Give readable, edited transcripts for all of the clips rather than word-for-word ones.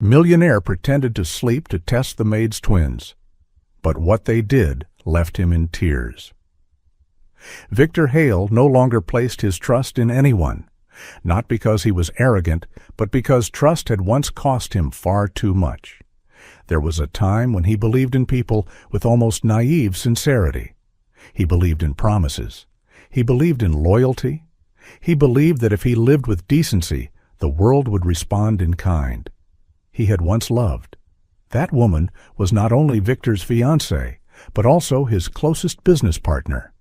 Millionaire pretended to sleep to test the Maid's twins, but what they did left him in tears. Victor Hale no longer placed his trust in anyone, not because he was arrogant, but because trust had once cost him far too much. There was a time when he believed in people with almost naive sincerity. He believed in promises. He believed in loyalty. He believed that if he lived with decency, the world would respond in kind. He had once loved. That woman was not only Victor's fiancée, but also his closest business partner.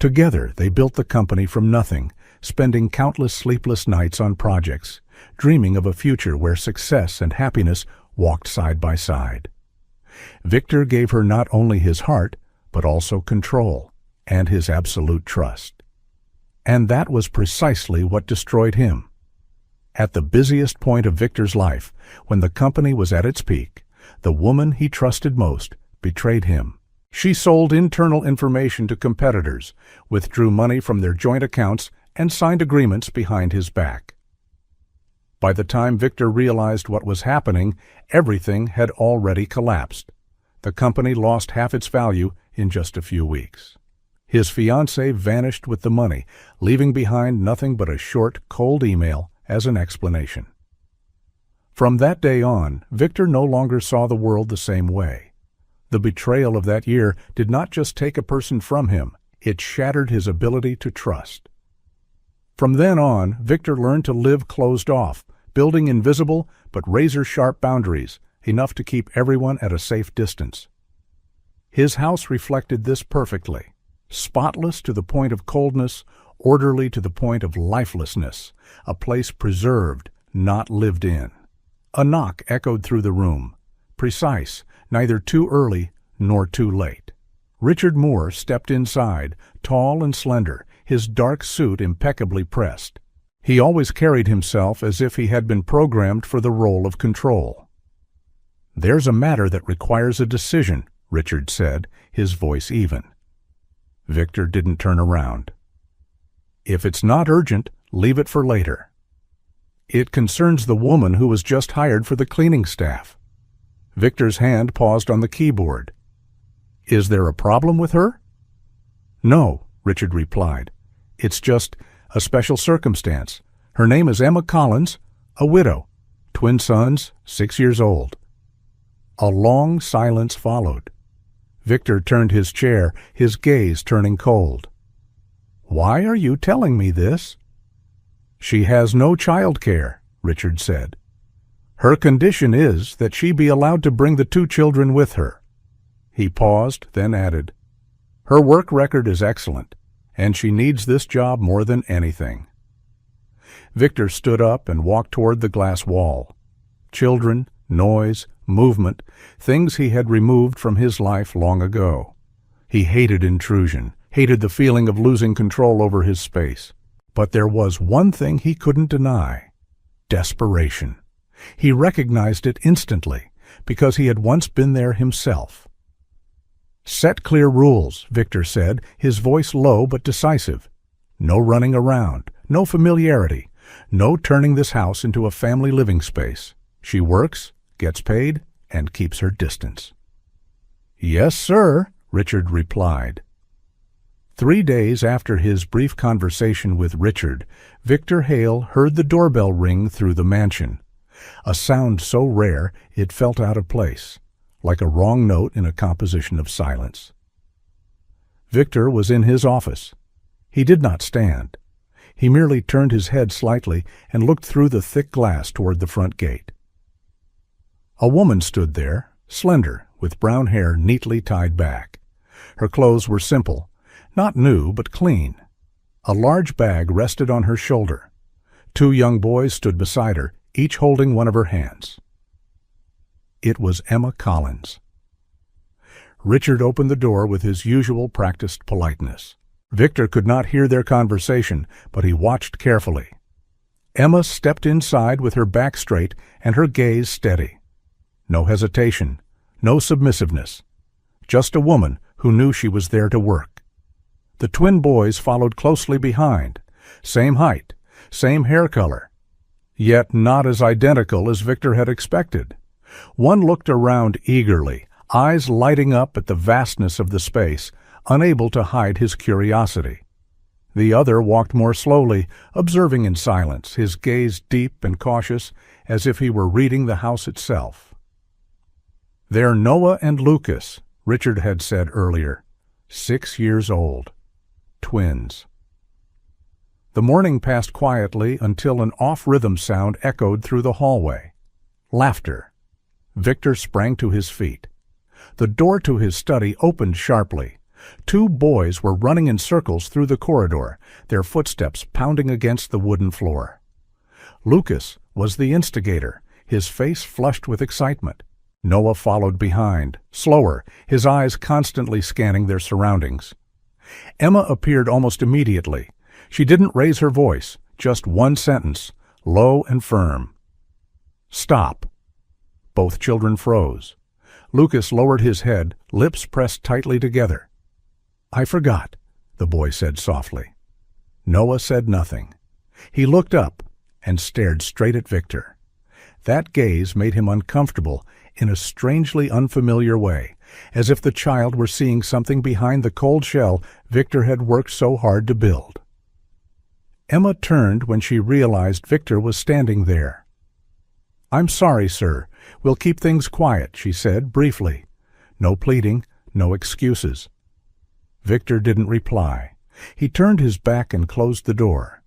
Together, they built the company from nothing, spending countless sleepless nights on projects, dreaming of a future where success and happiness walked side by side. Victor gave her not only his heart, but also control and his absolute trust. And that was precisely what destroyed him. At the busiest point of Victor's life, when the company was at its peak, the woman he trusted most betrayed him. She sold internal information to competitors, withdrew money from their joint accounts, and signed agreements behind his back. By the time Victor realized what was happening, everything had already collapsed. The company lost half its value in just a few weeks. His fiancée vanished with the money, leaving behind nothing but a short, cold email as an explanation. From that day on, Victor no longer saw the world the same way. The betrayal of that year did not just take a person from him, it shattered his ability to trust. From then on, Victor learned to live closed off, building invisible but razor-sharp boundaries, enough to keep everyone at a safe distance. His house reflected this perfectly. Spotless to the point of coldness, orderly to the point of lifelessness, a place preserved, not lived in. A knock echoed through the room, precise, neither too early nor too late. Richard Moore stepped inside, tall and slender, his dark suit impeccably pressed. He always carried himself as if he had been programmed for the role of control. "There's a matter that requires a decision," Richard said, his voice even. Victor didn't turn around. "If it's not urgent, leave it for later." "It concerns the woman who was just hired for the cleaning staff." Victor's hand paused on the keyboard. "Is there a problem with her?" "No," Richard replied. "It's just a special circumstance. Her name is Emma Collins, a widow, twin sons, 6 years old." A long silence followed. Victor turned his chair, his gaze turning cold. "Why are you telling me this?" "She has no child care," Richard said. "Her condition is that she be allowed to bring the 2 children with her." He paused, then added, "Her work record is excellent, and she needs this job more than anything." Victor stood up and walked toward the glass wall. Children, noise, movement, things he had removed from his life long ago. He hated intrusion, hated the feeling of losing control over his space. But there was one thing he couldn't deny: desperation. He recognized it instantly, because he had once been there himself. "Set clear rules," Victor said, his voice low but decisive. "No running around, no familiarity, no turning this house into a family living space. She works, gets paid, and keeps her distance." "Yes, sir," Richard replied. 3 days after his brief conversation with Richard, Victor Hale heard the doorbell ring through the mansion. A sound so rare it felt out of place, like a wrong note in a composition of silence. Victor was in his office. He did not stand. He merely turned his head slightly and looked through the thick glass toward the front gate. A woman stood there, slender, with brown hair neatly tied back. Her clothes were simple, not new but clean. A large bag rested on her shoulder. 2 young boys stood beside her, each holding one of her hands. It was Emma Collins. Richard opened the door with his usual practiced politeness. Victor could not hear their conversation, but he watched carefully. Emma stepped inside with her back straight and her gaze steady. No hesitation, no submissiveness. Just a woman who knew she was there to work. The twin boys followed closely behind. Same height, same hair color. yet not as identical as Victor had expected. One looked around eagerly, eyes lighting up at the vastness of the space, unable to hide his curiosity. The other walked more slowly, observing in silence, his gaze deep and cautious, as if he were reading the house itself. "They're Noah and Lucas," Richard had said earlier. 6 years old. Twins. The morning passed quietly until an off-rhythm sound echoed through the hallway. Laughter. Victor sprang to his feet. The door to his study opened sharply. 2 boys were running in circles through the corridor, their footsteps pounding against the wooden floor. Lucas was the instigator, his face flushed with excitement. Noah followed behind, slower, his eyes constantly scanning their surroundings. Emma appeared almost immediately. She didn't raise her voice, just one sentence, low and firm. "Stop." Both children froze. Lucas lowered his head, lips pressed tightly together. "I forgot," the boy said softly. Noah said nothing. He looked up and stared straight at Victor. That gaze made him uncomfortable in a strangely unfamiliar way, as if the child were seeing something behind the cold shell Victor had worked so hard to build. Emma turned when she realized Victor was standing there. "I'm sorry, sir. We'll keep things quiet," she said briefly. No pleading, no excuses. Victor didn't reply. He turned his back and closed the door.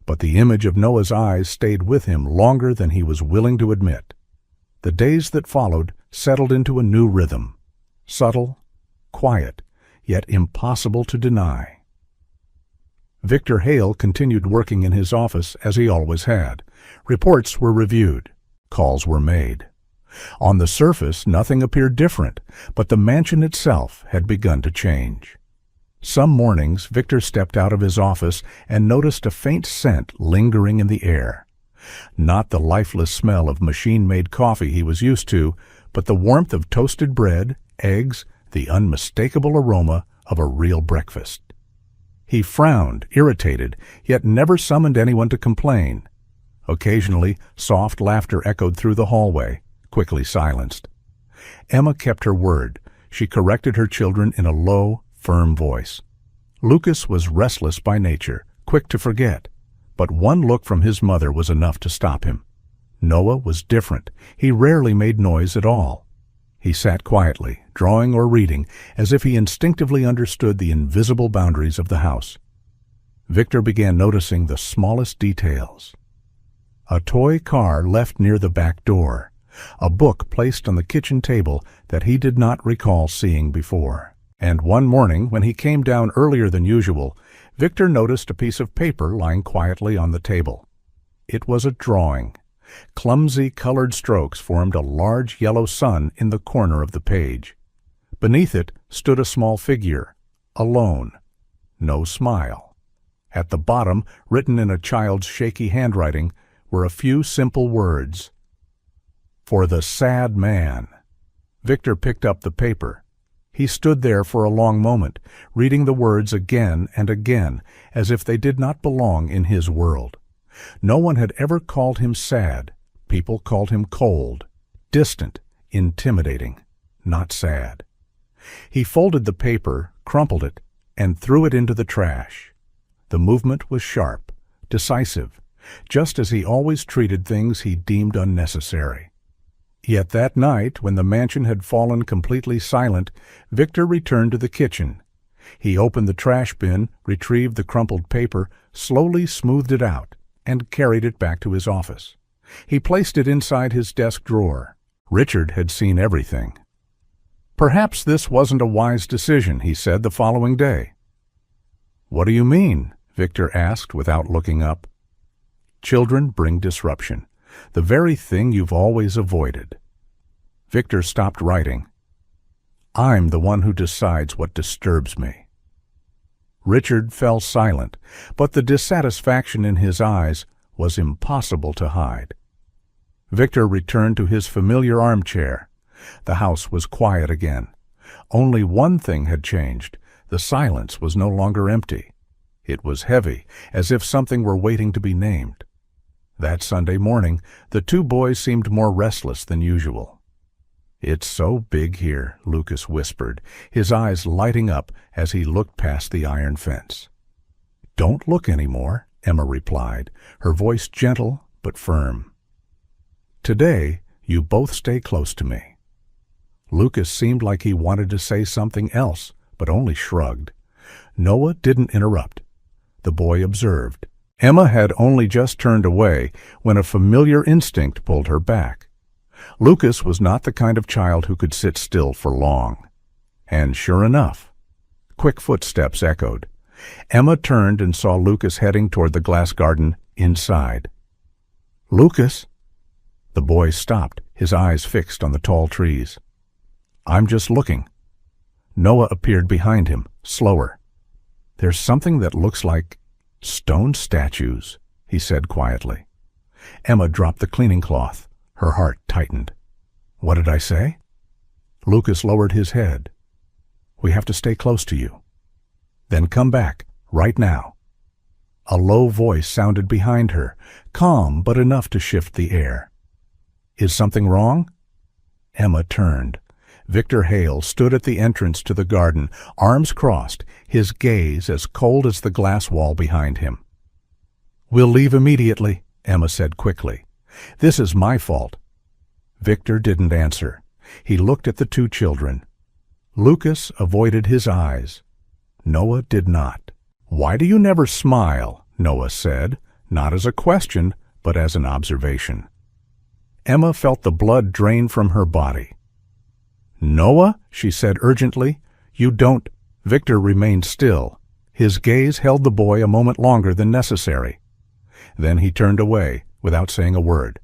But the image of Noah's eyes stayed with him longer than he was willing to admit. The days that followed settled into a new rhythm. Subtle, quiet, yet impossible to deny. Victor Hale continued working in his office as he always had. Reports were reviewed. Calls were made. On the surface, nothing appeared different, but the mansion itself had begun to change. Some mornings, Victor stepped out of his office and noticed a faint scent lingering in the air. Not the lifeless smell of machine-made coffee he was used to, but the warmth of toasted bread, eggs, the unmistakable aroma of a real breakfast. He frowned, irritated, yet never summoned anyone to complain. Occasionally, soft laughter echoed through the hallway, quickly silenced. Emma kept her word. She corrected her children in a low, firm voice. Lucas was restless by nature, quick to forget, but one look from his mother was enough to stop him. Noah was different. He rarely made noise at all. He sat quietly, drawing or reading, as if he instinctively understood the invisible boundaries of the house. Victor began noticing the smallest details. A toy car left near the back door, a book placed on the kitchen table that he did not recall seeing before. And one morning, when he came down earlier than usual, Victor noticed a piece of paper lying quietly on the table. It was a drawing. Clumsy colored strokes formed a large yellow sun in the corner of the page. Beneath it stood a small figure, alone. No smile. At the bottom, written in a child's shaky handwriting, were a few simple words. "For the sad man." Victor picked up the paper. He stood there for a long moment, reading the words again and again, as if they did not belong in his world. No one had ever called him sad. People called him cold, distant, intimidating, not sad. He folded the paper, crumpled it, and threw it into the trash. The movement was sharp, decisive, just as he always treated things he deemed unnecessary. Yet that night, when the mansion had fallen completely silent, Victor returned to the kitchen. He opened the trash bin, retrieved the crumpled paper, slowly smoothed it out, and carried it back to his office. He placed it inside his desk drawer. Richard had seen everything. "Perhaps this wasn't a wise decision," he said the following day. "What do you mean?" Victor asked without looking up. "Children bring disruption. The very thing you've always avoided." Victor stopped writing. "I'm the one who decides what disturbs me." Richard fell silent, but the dissatisfaction in his eyes was impossible to hide. Victor returned to his familiar armchair. The house was quiet again. Only one thing had changed. The silence was no longer empty. It was heavy, as if something were waiting to be named. That Sunday morning, the two boys seemed more restless than usual. "It's so big here," Lucas whispered, his eyes lighting up as he looked past the iron fence. "Don't look anymore," Emma replied, her voice gentle but firm. "Today, you both stay close to me." Lucas seemed like he wanted to say something else, but only shrugged. Noah didn't interrupt. The boy observed. Emma had only just turned away when a familiar instinct pulled her back. Lucas was not the kind of child who could sit still for long. And sure enough, quick footsteps echoed. Emma turned and saw Lucas heading toward the glass garden inside. "Lucas!" The boy stopped, his eyes fixed on the tall trees. "I'm just looking." Noah appeared behind him, slower. "There's something that looks like stone statues," he said quietly. Emma dropped the cleaning cloth. Her heart tightened. "What did I say?" Lucas lowered his head. "We have to stay close to you." "Then come back, right now." A low voice sounded behind her, calm but enough to shift the air. "Is something wrong?" Emma turned. Victor Hale stood at the entrance to the garden, arms crossed, his gaze as cold as the glass wall behind him. "We'll leave immediately," Emma said quickly. "This is my fault." Victor didn't answer. He looked at the two children. Lucas avoided his eyes. Noah did not. "Why do you never smile?" Noah said, not as a question, but as an observation. Emma felt the blood drain from her body. "Noah," she said urgently, "you don't—" Victor remained still. His gaze held the boy a moment longer than necessary. Then he turned away, without saying a word.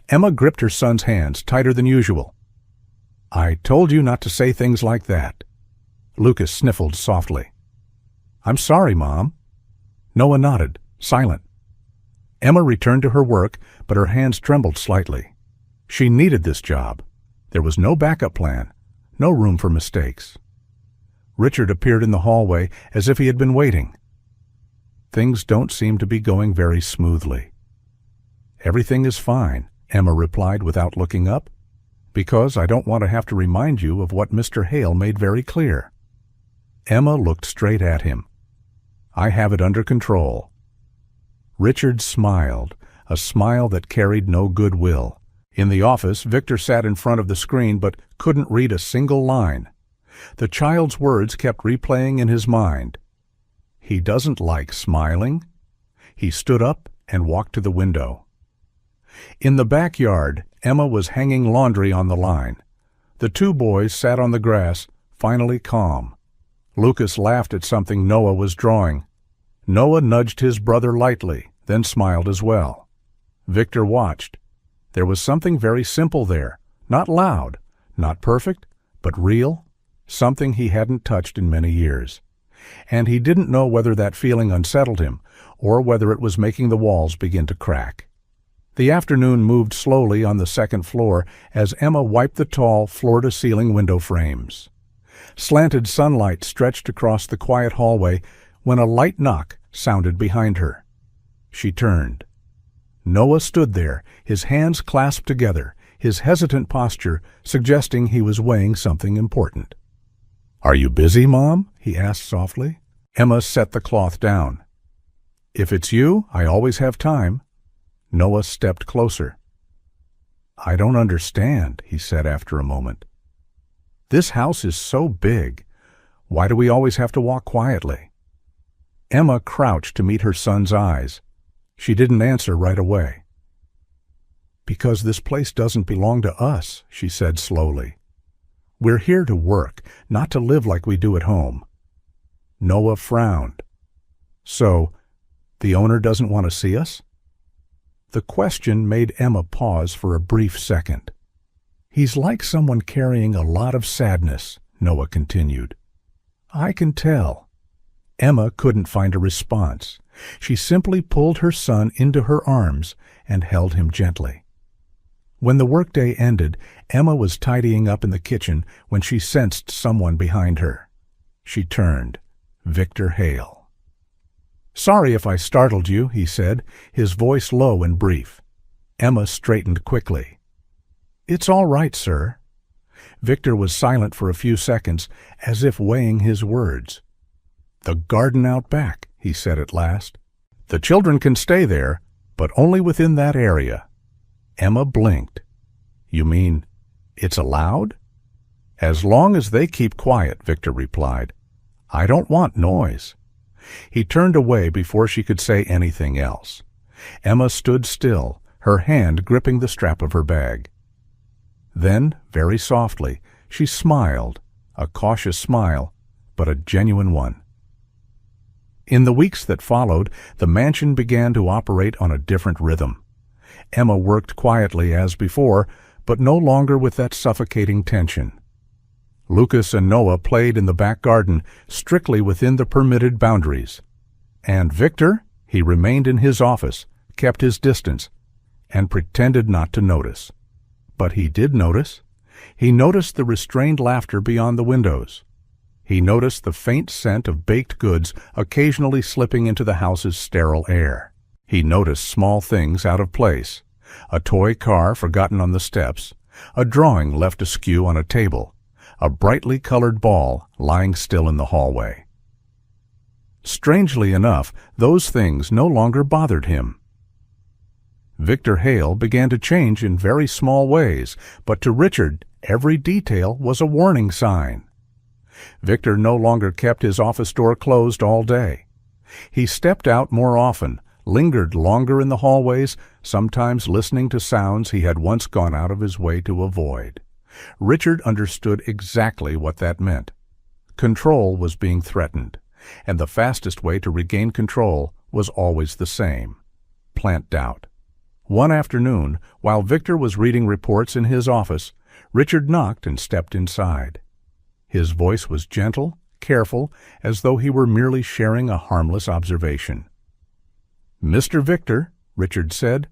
Emma gripped her son's hands tighter than usual. "I told you not to say things like that." Lucas sniffled softly. "I'm sorry, Mom." Noah nodded, silent. Emma returned to her work, but her hands trembled slightly. She needed this job. There was no backup plan, no room for mistakes. Richard appeared in the hallway as if he had been waiting. "Things don't seem to be going very smoothly." "Everything is fine," Emma replied without looking up, "because I don't want to have to remind you of what Mr. Hale made very clear." Emma looked straight at him. "I have it under control." Richard smiled, a smile that carried no goodwill. In the office, Victor sat in front of the screen but couldn't read a single line. The child's words kept replaying in his mind. "He doesn't like smiling." He stood up and walked to the window. In the backyard, Emma was hanging laundry on the line. The two boys sat on the grass, finally calm. Lucas laughed at something Noah was drawing. Noah nudged his brother lightly, then smiled as well. Victor watched. There was something very simple there, not loud, not perfect, but real, something he hadn't touched in many years. And he didn't know whether that feeling unsettled him, or whether it was making the walls begin to crack. The afternoon moved slowly on the second floor as Emma wiped the tall, floor-to-ceiling window frames. Slanted sunlight stretched across the quiet hallway when a light knock sounded behind her. She turned. Noah stood there, his hands clasped together, his hesitant posture suggesting he was weighing something important. "Are you busy, Mom?" he asked softly. Emma set the cloth down. "If it's you, I always have time." Noah stepped closer. "I don't understand," he said after a moment. "This house is so big. Why do we always have to walk quietly?" Emma crouched to meet her son's eyes. She didn't answer right away. "Because this place doesn't belong to us," she said slowly. "We're here to work, not to live like we do at home." Noah frowned. "So, the owner doesn't want to see us?" The question made Emma pause for a brief second. "He's like someone carrying a lot of sadness," Noah continued. "I can tell." Emma couldn't find a response. She simply pulled her son into her arms and held him gently. When the workday ended, Emma was tidying up in the kitchen when she sensed someone behind her. She turned. Victor Hale. "Sorry if I startled you," he said, his voice low and brief. Emma straightened quickly. "It's all right, sir." Victor was silent for a few seconds, as if weighing his words. "The garden out back," he said at last. "The children can stay there, but only within that area." Emma blinked. "You mean it's allowed?" "As long as they keep quiet," Victor replied. "I don't want noise." He turned away before she could say anything else. Emma stood still, her hand gripping the strap of her bag. Then, very softly, she smiled, a cautious smile, but a genuine one. In the weeks that followed, the mansion began to operate on a different rhythm. Emma worked quietly as before, but no longer with that suffocating tension. Lucas and Noah played in the back garden, strictly within the permitted boundaries. And Victor, he remained in his office, kept his distance, and pretended not to notice. But he did notice. He noticed the restrained laughter beyond the windows. He noticed the faint scent of baked goods occasionally slipping into the house's sterile air. He noticed small things out of place, a toy car forgotten on the steps, a drawing left askew on a table, a brightly colored ball lying still in the hallway. Strangely enough, those things no longer bothered him. Victor Hale began to change in very small ways, but to Richard, every detail was a warning sign. Victor no longer kept his office door closed all day. He stepped out more often, lingered longer in the hallways, sometimes listening to sounds he had once gone out of his way to avoid. Richard understood exactly what that meant. Control was being threatened, and the fastest way to regain control was always the same: plant doubt. One afternoon, while Victor was reading reports in his office, Richard knocked and stepped inside. His voice was gentle, careful, as though he were merely sharing a harmless observation. "Mr. Victor," Richard said,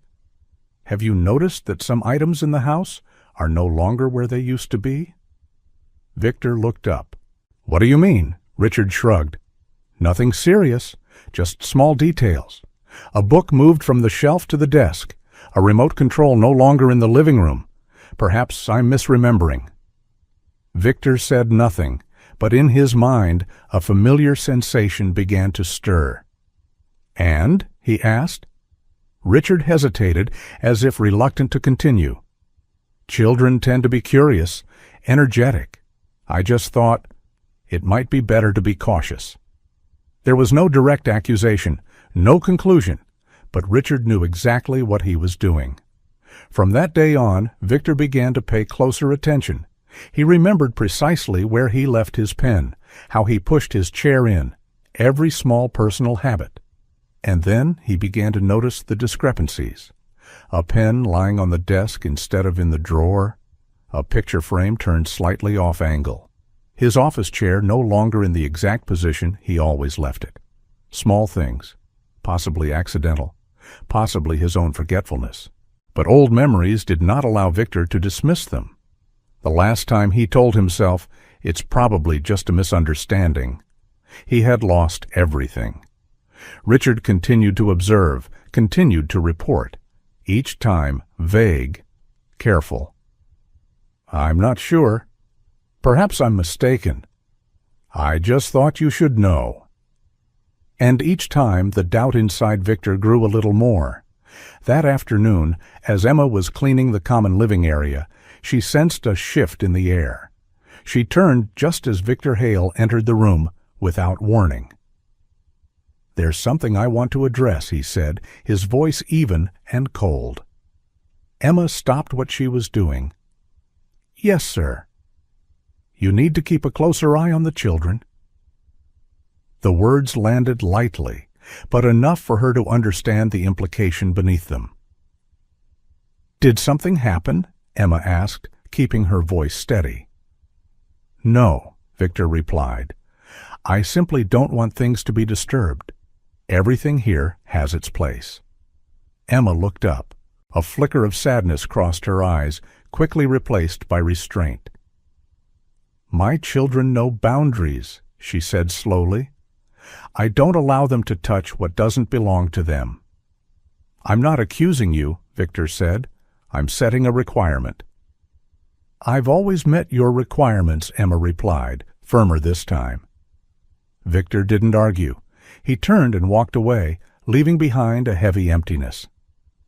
"have you noticed that some items in the house are no longer where they used to be?" Victor looked up. "What do you mean?" Richard shrugged. "Nothing serious, just small details. A book moved from the shelf to the desk, a remote control no longer in the living room. Perhaps I'm misremembering." Victor said nothing, but in his mind a familiar sensation began to stir. "And?" he asked. Richard hesitated, as if reluctant to continue. "Children tend to be curious, energetic. I just thought it might be better to be cautious." There was no direct accusation, no conclusion, but Richard knew exactly what he was doing. From that day on, Victor began to pay closer attention. He remembered precisely where he left his pen, how he pushed his chair in, every small personal habit. And then he began to notice the discrepancies. A pen lying on the desk instead of in the drawer, a picture frame turned slightly off angle, his office chair no longer in the exact position he always left it. Small things, possibly accidental, possibly his own forgetfulness. But old memories did not allow Victor to dismiss them. The last time he told himself, "It's probably just a misunderstanding," he had lost everything. Richard continued to observe, continued to report, each time vague, careful. "I'm not sure. Perhaps I'm mistaken. I just thought you should know." And each time the doubt inside Victor grew a little more. That afternoon, as Emma was cleaning the common living area, she sensed a shift in the air. She turned just as Victor Hale entered the room, without warning. "There's something I want to address," he said, his voice even and cold. Emma stopped what she was doing. "Yes, sir." "You need to keep a closer eye on the children." The words landed lightly, but enough for her to understand the implication beneath them. "Did something happen?" Emma asked, keeping her voice steady. "No," Victor replied. "I simply don't want things to be disturbed. Everything here has its place." Emma looked up. A flicker of sadness crossed her eyes, quickly replaced by restraint. "My children know boundaries," she said slowly. I don't allow them to touch what doesn't belong to them. I'm not accusing you, Victor said. I'm setting a requirement. I've always met your requirements, Emma replied, firmer this time. Victor didn't argue. He turned and walked away, leaving behind a heavy emptiness.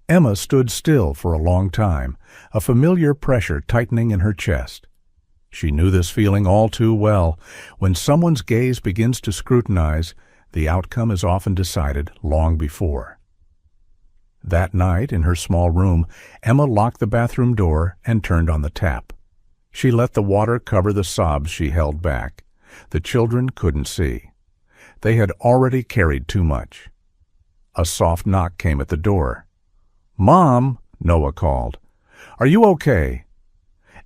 Emma stood still for a long time, a familiar pressure tightening in her chest. She knew this feeling all too well. When someone's gaze begins to scrutinize, the outcome is often decided long before. That night, in her small room, Emma locked the bathroom door and turned on the tap. She let the water cover the sobs she held back. The children couldn't see. They had already carried too much. A soft knock came at the door. "Mom," Noah called. "Are you okay?"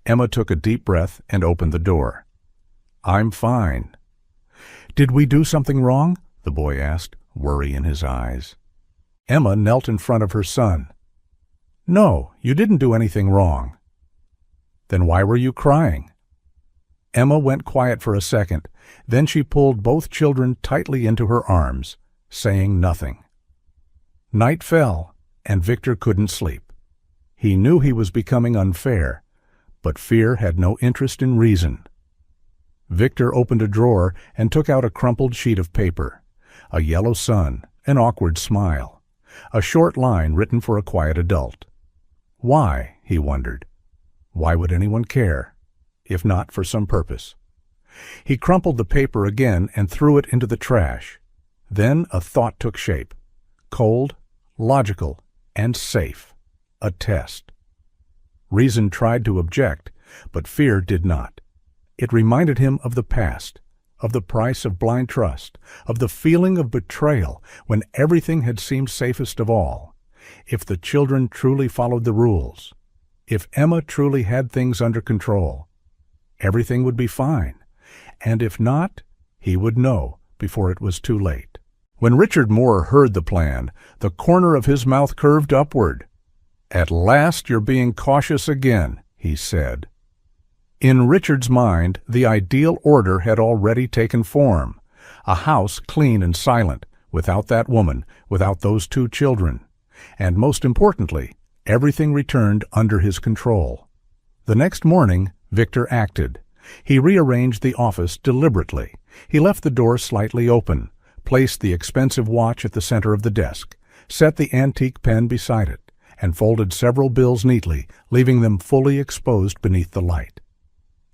Emma took a deep breath and opened the door. "I'm fine." "Did we do something wrong?" the boy asked, worry in his eyes. Emma knelt in front of her son. "No, you didn't do anything wrong." "Then why were you crying?" Emma went quiet for a second. Then she pulled both children tightly into her arms, saying nothing. Night fell, and Victor couldn't sleep. He knew he was becoming unfair, but fear had no interest in reason. Victor opened a drawer and took out a crumpled sheet of paper, a yellow sun, an awkward smile, a short line written for a quiet adult. Why, he wondered. Why would anyone care, if not for some purpose? He crumpled the paper again and threw it into the trash. Then a thought took shape. Cold, logical, and safe. A test. Reason tried to object, but fear did not. It reminded him of the past, of the price of blind trust, of the feeling of betrayal when everything had seemed safest of all. If the children truly followed the rules, if Emma truly had things under control, everything would be fine. And if not, he would know before it was too late. When Richard Moore heard the plan, the corner of his mouth curved upward. "At last you're being cautious again," he said. In Richard's mind, the ideal order had already taken form. A house clean and silent, without that woman, without those two children. And most importantly, everything returned under his control. The next morning, Victor acted. He rearranged the office deliberately. He left the door slightly open, placed the expensive watch at the center of the desk, set the antique pen beside it, and folded several bills neatly, leaving them fully exposed beneath the light.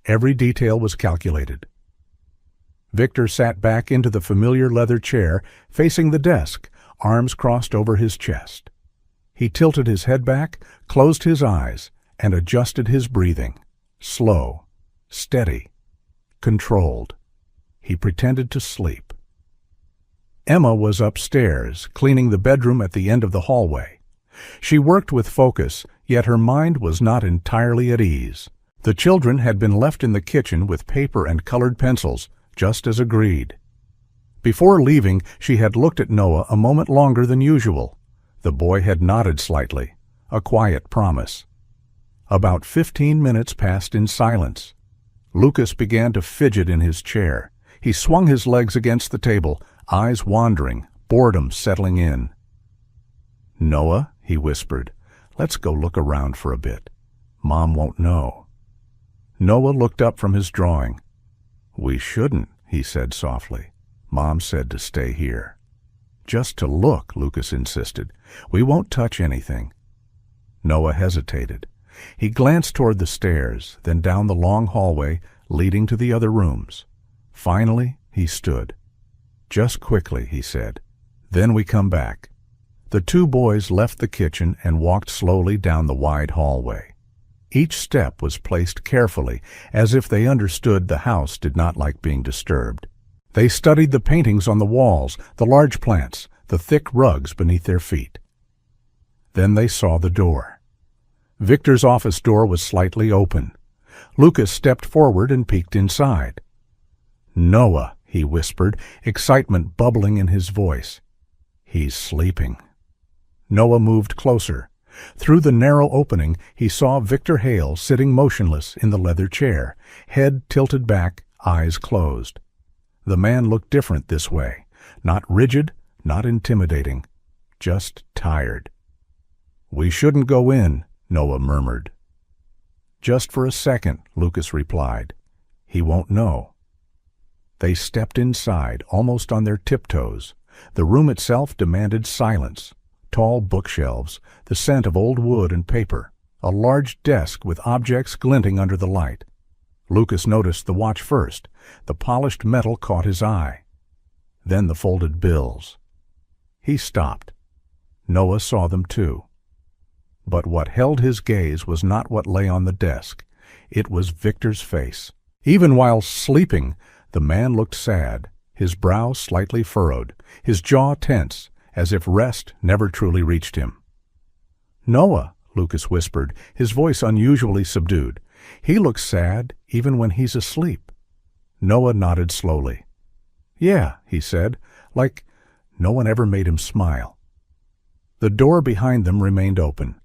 Every detail was calculated. Victor sat back into the familiar leather chair, facing the desk, arms crossed over his chest. He tilted his head back, closed his eyes, and adjusted his breathing. Slow, steady, controlled. He pretended to sleep. Emma was upstairs, cleaning the bedroom at the end of the hallway. She worked with focus, yet her mind was not entirely at ease. The children had been left in the kitchen with paper and colored pencils, just as agreed. Before leaving, she had looked at Noah a moment longer than usual. The boy had nodded slightly, a quiet promise. About 15 minutes passed in silence. Lucas began to fidget in his chair. He swung his legs against the table, eyes wandering, boredom settling in. "Noah," he whispered, "let's go look around for a bit. Mom won't know." Noah looked up from his drawing. "We shouldn't," he said softly. "Mom said to stay here." "Just to look," Lucas insisted. "We won't touch anything." Noah hesitated. He glanced toward the stairs, then down the long hallway leading to the other rooms. Finally, he stood. "Just quickly," he said. "Then we come back." The two boys left the kitchen and walked slowly down the wide hallway. Each step was placed carefully, as if they understood the house did not like being disturbed. They studied the paintings on the walls, the large plants, the thick rugs beneath their feet. Then they saw the door. Victor's office door was slightly open. Lucas stepped forward and peeked inside. "Noah," he whispered, excitement bubbling in his voice. "He's sleeping." Noah moved closer. Through the narrow opening, he saw Victor Hale sitting motionless in the leather chair, head tilted back, eyes closed. The man looked different this way, Not rigid, not intimidating, just tired. "We shouldn't go in," Noah murmured. "Just for a second," Lucas replied. "He won't know." They stepped inside, almost on their tiptoes. The room itself demanded silence. Tall bookshelves, the scent of old wood and paper, a large desk with objects glinting under the light. Lucas noticed the watch first. The polished metal caught his eye. Then the folded bills. He stopped. Noah saw them too. But what held his gaze was not what lay on the desk. It was Victor's face. Even while sleeping, the man looked sad, his brow slightly furrowed, his jaw tense, as if rest never truly reached him. "Noah," Lucas whispered, his voice unusually subdued. "He looks sad even when he's asleep." Noah nodded slowly. "Yeah," he said, like no one ever made him smile. The door behind them remained open.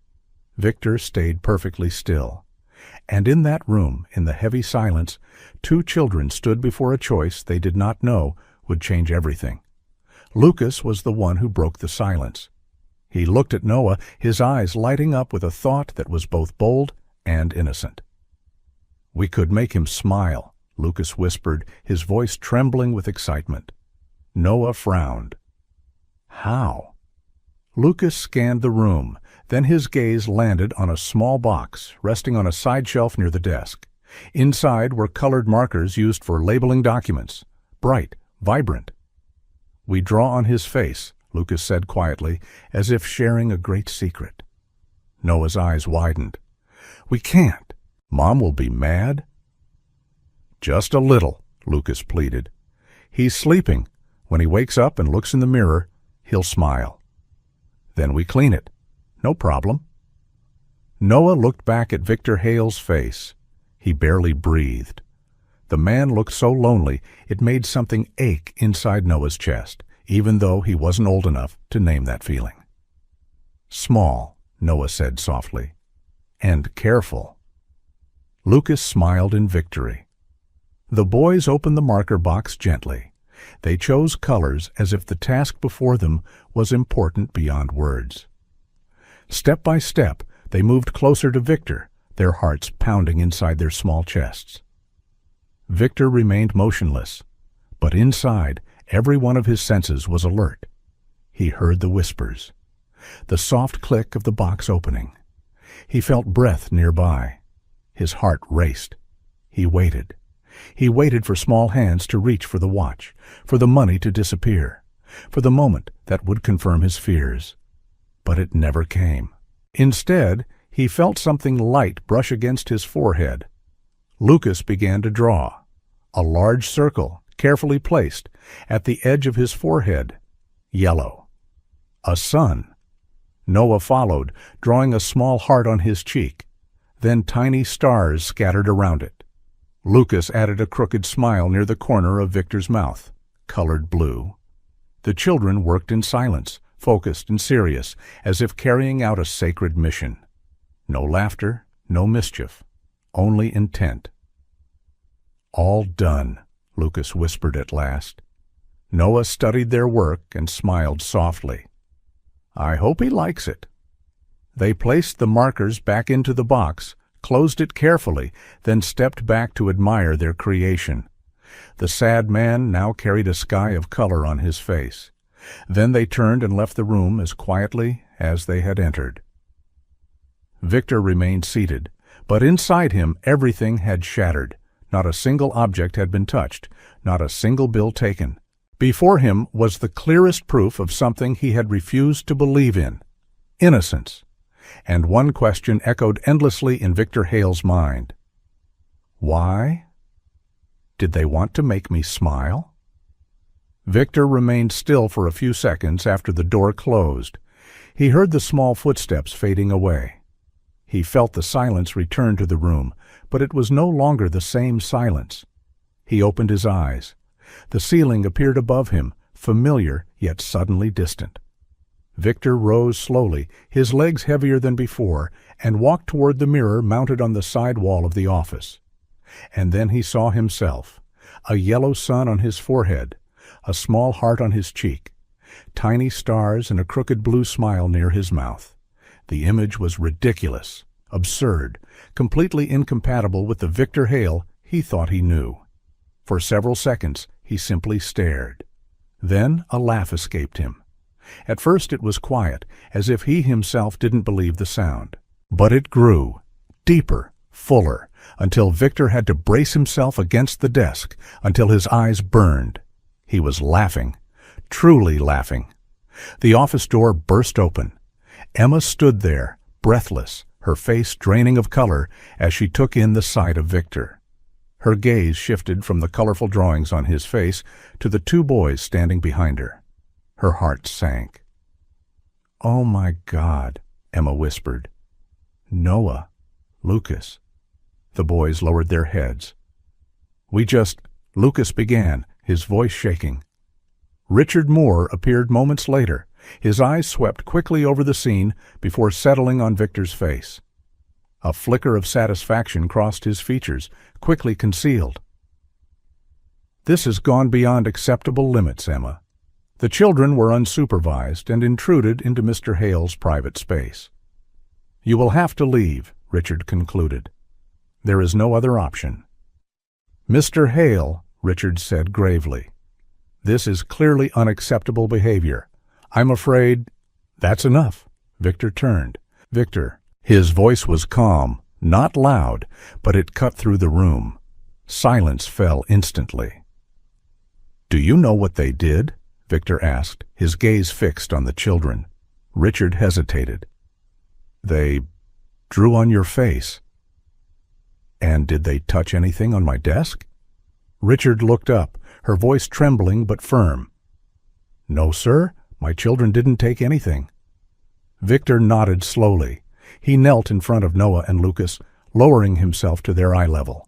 Victor stayed perfectly still. And in that room, in the heavy silence, two children stood before a choice they did not know would change everything. Lucas was the one who broke the silence. He looked at Noah, his eyes lighting up with a thought that was both bold and innocent. "We could make him smile," Lucas whispered, his voice trembling with excitement. Noah frowned. "How?" Lucas scanned the room. Then his gaze landed on a small box resting on a side shelf near the desk. Inside were colored markers used for labeling documents, bright, vibrant. "We draw on his face," Lucas said quietly, as if sharing a great secret. Noah's eyes widened. "We can't. Mom will be mad." "Just a little," Lucas pleaded. "He's sleeping. When he wakes up and looks in the mirror, he'll smile. Then we clean it. No problem." Noah looked back at Victor Hale's face. He barely breathed. The man looked so lonely it made something ache inside Noah's chest, even though he wasn't old enough to name that feeling. "Small," Noah said softly, "and careful." Lucas smiled in victory. The boys opened the marker box gently. They chose colors as if the task before them was important beyond words. Step by step, they moved closer to Victor, their hearts pounding inside their small chests. Victor remained motionless, but inside, every one of his senses was alert. He heard the whispers, the soft click of the box opening. He felt breath nearby. His heart raced. He waited. He waited for small hands to reach for the watch, for the money to disappear, for the moment that would confirm his fears. But it never came. Instead, he felt something light brush against his forehead. Lucas began to draw. A large circle, carefully placed, at the edge of his forehead. Yellow. A sun. Noah followed, drawing a small heart on his cheek. Then tiny stars scattered around it. Lucas added a crooked smile near the corner of Victor's mouth, colored blue. The children worked in silence, focused and serious, as if carrying out a sacred mission. No laughter, no mischief, only intent. "All done," Lucas whispered at last. Noah studied their work and smiled softly. "I hope he likes it." They placed the markers back into the box, closed it carefully, then stepped back to admire their creation. The sad man now carried a sky of color on his face. Then they turned and left the room as quietly as they had entered. Victor remained seated, but inside him everything had shattered. Not a single object had been touched, not a single bill taken. Before him was the clearest proof of something he had refused to believe in: innocence. And one question echoed endlessly in Victor Hale's mind. Why? Did they want to make me smile? Victor remained still for a few seconds after the door closed. He heard the small footsteps fading away. He felt the silence return to the room, but it was no longer the same silence. He opened his eyes. The ceiling appeared above him, familiar yet suddenly distant. Victor rose slowly, his legs heavier than before, and walked toward the mirror mounted on the side wall of the office. And then he saw himself, a yellow sun on his forehead, a small heart on his cheek, tiny stars and a crooked blue smile near his mouth. The image was ridiculous, absurd, completely incompatible with the Victor Hale he thought he knew. For several seconds, he simply stared. Then a laugh escaped him. At first it was quiet, as if he himself didn't believe the sound. But it grew, deeper, fuller, until Victor had to brace himself against the desk, until his eyes burned. He was laughing, truly laughing. The office door burst open. Emma stood there, breathless, her face draining of color as she took in the sight of Victor. Her gaze shifted from the colorful drawings on his face to the two boys standing behind her. Her heart sank. "Oh my God," Emma whispered. "Noah, Lucas." The boys lowered their heads. Lucas began, his voice shaking. Richard Moore appeared moments later. His eyes swept quickly over the scene before settling on Victor's face. A flicker of satisfaction crossed his features, quickly concealed. "This has gone beyond acceptable limits, Emma." The children were unsupervised and intruded into Mr. Hale's private space. "You will have to leave," Richard concluded. "There is no other option." "Mr. Hale," Richard said gravely, "this is clearly unacceptable behavior. I'm afraid—" "That's enough." Victor turned. "Victor." His voice was calm, not loud, but it cut through the room. Silence fell instantly. "Do you know what they did?" Victor asked, his gaze fixed on the children. Richard hesitated. "They drew on your face." "And did they touch anything on my desk?" Richard looked up, her voice trembling but firm. "No, sir, my children didn't take anything." Victor nodded slowly. He knelt in front of Noah and Lucas, lowering himself to their eye level.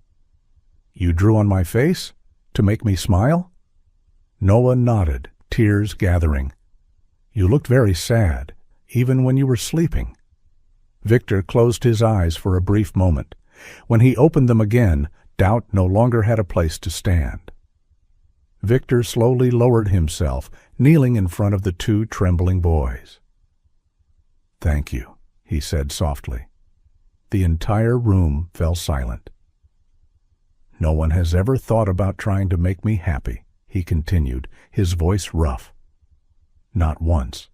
"You drew on my face? To make me smile?" Noah nodded, tears gathering. "You looked very sad, even when you were sleeping." Victor closed his eyes for a brief moment. When he opened them again, doubt no longer had a place to stand. Victor slowly lowered himself, kneeling in front of the two trembling boys. "Thank you," he said softly. The entire room fell silent. "No one has ever thought about trying to make me happy," he continued, his voice rough. "Not once."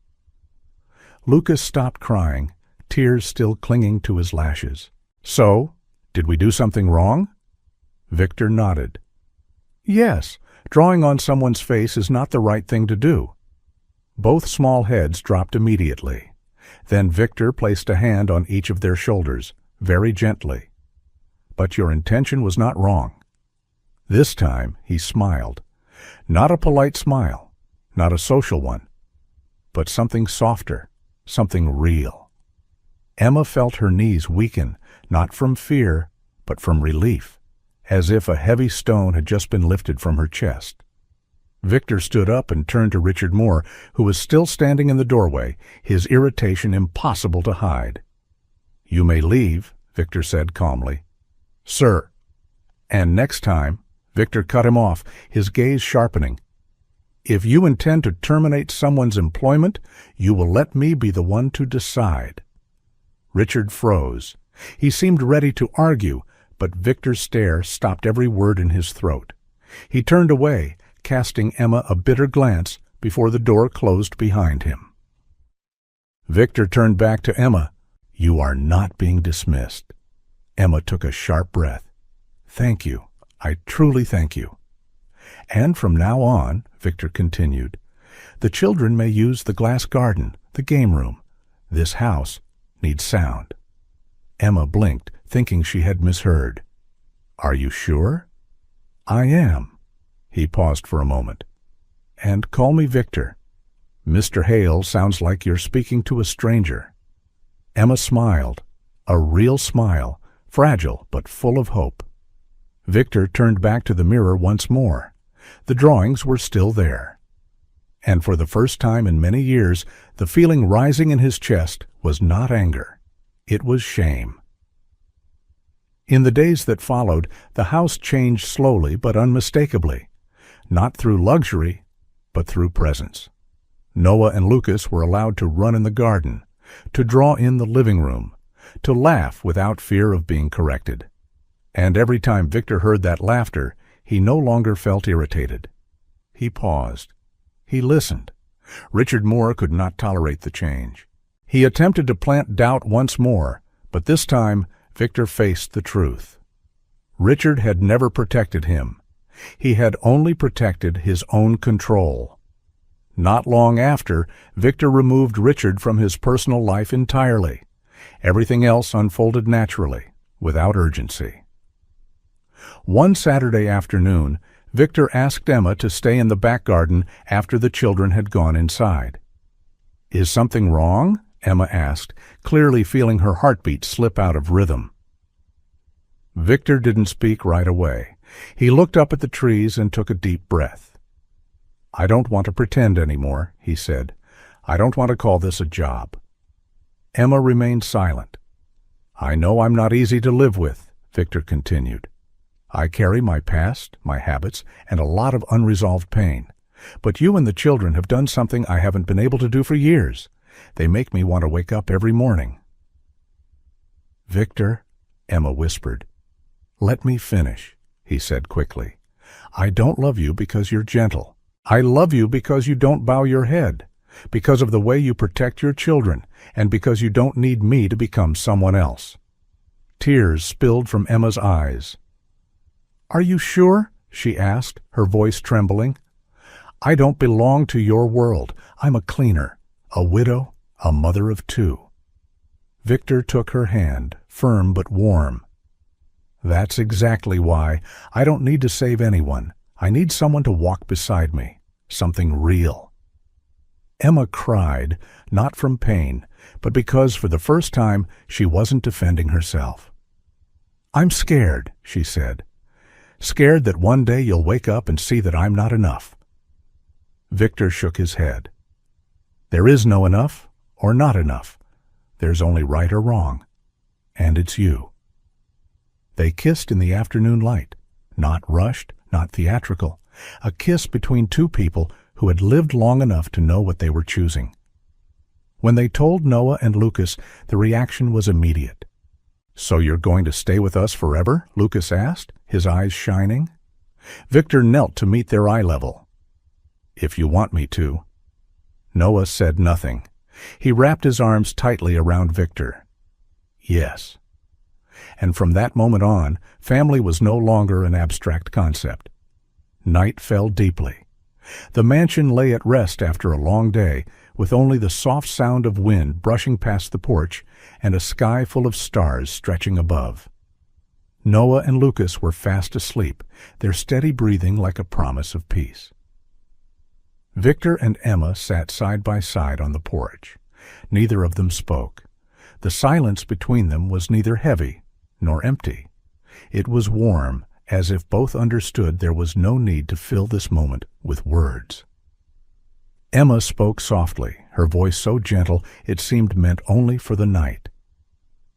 Lucas stopped crying, tears still clinging to his lashes. "So, did we do something wrong?" Victor nodded. "Yes, drawing on someone's face is not the right thing to do." Both small heads dropped immediately. Then Victor placed a hand on each of their shoulders, very gently. "But your intention was not wrong." This time he smiled. Not a polite smile, not a social one, but something softer, something real. Emma felt her knees weaken, not from fear, but from relief, as if a heavy stone had just been lifted from her chest. Victor stood up and turned to Richard Moore, who was still standing in the doorway, his irritation impossible to hide. "You may leave," Victor said calmly. "Sir." "And next time," Victor cut him off, his gaze sharpening. "If you intend to terminate someone's employment, you will let me be the one to decide." Richard froze. He seemed ready to argue, but Victor's stare stopped every word in his throat. He turned away, casting Emma a bitter glance before the door closed behind him. Victor turned back to Emma. "You are not being dismissed." Emma took a sharp breath. "Thank you. I truly thank you." "And from now on," Victor continued, "the children may use the glass garden, the game room. This house needs sound." Emma blinked, thinking she had misheard. "Are you sure?" "I am." He paused for a moment. "And call me Victor. Mr. Hale sounds like you're speaking to a stranger." Emma smiled, a real smile, fragile but full of hope. Victor turned back to the mirror once more. The drawings were still there. And for the first time in many years, the feeling rising in his chest was not anger. It was shame. In the days that followed, the house changed slowly but unmistakably. Not through luxury, but through presence. Noah and Lucas were allowed to run in the garden, to draw in the living room, to laugh without fear of being corrected. And every time Victor heard that laughter, he no longer felt irritated. He paused. He listened. Richard Moore could not tolerate the change. He attempted to plant doubt once more, but this time Victor faced the truth. Richard had never protected him. He had only protected his own control. Not long after, Victor removed Richard from his personal life entirely. Everything else unfolded naturally, without urgency. One Saturday afternoon, Victor asked Emma to stay in the back garden after the children had gone inside. "Is something wrong?" Emma asked, clearly feeling her heartbeat slip out of rhythm. Victor didn't speak right away. He looked up at the trees and took a deep breath. "I don't want to pretend anymore," he said. "I don't want to call this a job." Emma remained silent. "I know I'm not easy to live with," Victor continued. "I carry my past, my habits, and a lot of unresolved pain. But you and the children have done something I haven't been able to do for years. They make me want to wake up every morning." "Victor," Emma whispered. "Let me finish," he said quickly. "I don't love you because you're gentle. I love you because you don't bow your head, because of the way you protect your children, and because you don't need me to become someone else." Tears spilled from Emma's eyes. "Are you sure?" she asked, her voice trembling. "I don't belong to your world. I'm a cleaner, a widow, a mother of two." Victor took her hand, firm but warm. "That's exactly why. I don't need to save anyone. I need someone to walk beside me, something real." Emma cried, not from pain, but because for the first time she wasn't defending herself. "I'm scared," she said. "Scared that one day you'll wake up and see that I'm not enough." Victor shook his head. "There is no enough or not enough. There's only right or wrong, and it's you." They kissed in the afternoon light, not rushed, not theatrical, a kiss between two people who had lived long enough to know what they were choosing. When they told Noah and Lucas, the reaction was immediate. "So you're going to stay with us forever?" Lucas asked, his eyes shining. Victor knelt to meet their eye level. "If you want me to." Noah said nothing. He wrapped his arms tightly around Victor. "Yes." And from that moment on, family was no longer an abstract concept. Night fell deeply. The mansion lay at rest after a long day, with only the soft sound of wind brushing past the porch and a sky full of stars stretching above. Noah and Lucas were fast asleep, their steady breathing like a promise of peace. Victor and Emma sat side by side on the porch. Neither of them spoke. The silence between them was neither heavy nor empty. It was warm, as if both understood there was no need to fill this moment with words. Emma spoke softly, her voice so gentle it seemed meant only for the night.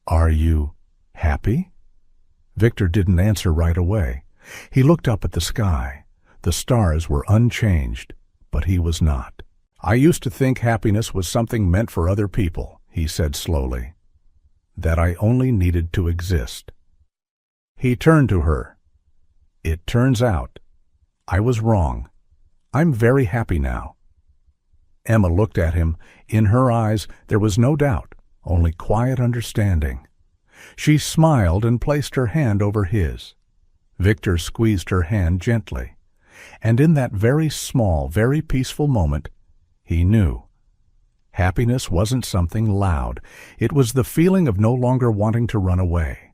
"Are you happy?" Victor didn't answer right away. He looked up at the sky. The stars were unchanged, but he was not. "I used to think happiness was something meant for other people," he said slowly. "That I only needed to exist." He turned to her. "It turns out I was wrong. I'm very happy now." Emma looked at him. In her eyes there was no doubt, only quiet understanding. She smiled and placed her hand over his. Victor squeezed her hand gently. And in that very small, very peaceful moment, he knew. Happiness wasn't something loud. It was the feeling of no longer wanting to run away.